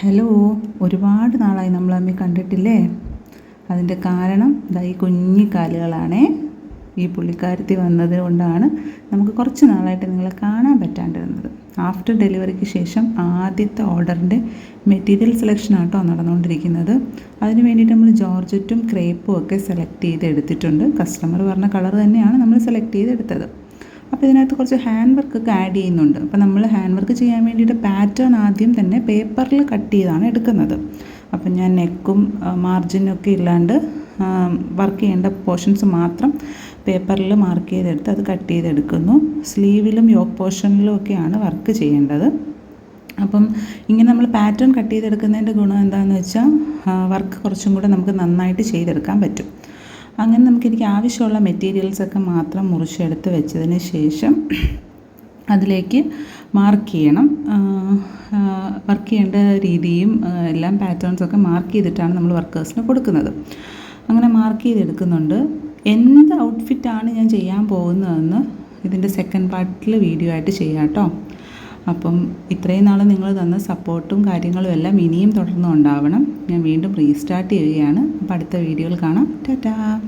Hello, ഒരുപാട് നാളായി നമ്മൾ തമ്മിൽ കണ്ടിട്ടില്ലേ? അതിൻ്റെ കാരണം ഈ കുഞ്ഞിക്കാലുകളാണേ. ഈ പുള്ളിക്കാരത്തി വന്നത് കൊണ്ടാണ് നമുക്ക് കുറച്ച് നാളായിട്ട് നിങ്ങളെ കാണാൻ പറ്റാണ്ടിരുന്നത്. ആഫ്റ്റർ ഡെലിവറിക്ക് ശേഷം ആദ്യത്തെ ഓർഡറിൻ്റെ മെറ്റീരിയൽ സെലക്ഷനാണ് കേട്ടോ നടന്നുകൊണ്ടിരിക്കുന്നത്. അതിന് വേണ്ടിയിട്ട് നമ്മൾ ജോർജറ്റും ക്രേപ്പും ഒക്കെ സെലക്ട് ചെയ്ത് എടുത്തിട്ടുണ്ട്. കസ്റ്റമർ പറഞ്ഞ കളർ തന്നെയാണ് നമ്മൾ സെലക്ട് ചെയ്തെടുത്തത്. അപ്പോൾ ഇതിനകത്ത് കുറച്ച് ഹാൻഡ് വർക്കൊക്കെ ആഡ് ചെയ്യുന്നുണ്ട്. അപ്പോൾ നമ്മൾ ഹാൻഡ് വർക്ക് ചെയ്യാൻ വേണ്ടിയിട്ട് പാറ്റേൺ ആദ്യം തന്നെ പേപ്പറിൽ കട്ട് ചെയ്താണ് എടുക്കുന്നത്. അപ്പം ഞാൻ നെക്കും മാർജിനൊക്കെ ഇല്ലാണ്ട് വർക്ക് ചെയ്യേണ്ട പോർഷൻസ് മാത്രം പേപ്പറിൽ മാർക്ക് ചെയ്തെടുത്ത് അത് കട്ട് ചെയ്തെടുക്കുന്നു. സ്ലീവിലും യോക്ക് പോർഷനിലും ഒക്കെയാണ് വർക്ക് ചെയ്യേണ്ടത്. അപ്പം ഇങ്ങനെ നമ്മൾ പാറ്റേൺ കട്ട് ചെയ്തെടുക്കുന്നതിൻ്റെ ഗുണം എന്താണെന്ന് വെച്ചാൽ വർക്ക് കുറച്ചും കൂടെ നമുക്ക് നന്നായിട്ട് ചെയ്തെടുക്കാൻ പറ്റും. അങ്ങനെ എനിക്ക് ആവശ്യമുള്ള മെറ്റീരിയൽസൊക്കെ മാത്രം മുറിച്ചെടുത്ത് വെച്ചതിന് ശേഷം അതിലേക്ക് മാർക്ക് ചെയ്യണം. വർക്ക് ചെയ്യേണ്ട രീതിയും എല്ലാം പാറ്റേൺസൊക്കെ മാർക്ക് ചെയ്തിട്ടാണ് നമ്മൾ വർക്കേഴ്സിന് കൊടുക്കുന്നത്. അങ്ങനെ മാർക്ക് ചെയ്തെടുക്കുന്നുണ്ട്. എന്ത് ഔട്ട്ഫിറ്റാണ് ഞാൻ ചെയ്യാൻ പോകുന്നതെന്ന് ഇതിൻ്റെ സെക്കൻഡ് പാർട്ടിൽ വീഡിയോ ആയിട്ട് ചെയ്യാം കേട്ടോ. അപ്പം ഇത്രയും നാൾ നിങ്ങൾ തന്ന സപ്പോർട്ടും കാര്യങ്ങളും എല്ലാം ഇനിയും തുടർന്നും ഉണ്ടാവണം. ഞാൻ വീണ്ടും റീസ്റ്റാർട്ട് ചെയ്യുകയാണ്. അപ്പോൾ അടുത്ത വീഡിയോയിൽ കാണാം. ടാറ്റാ.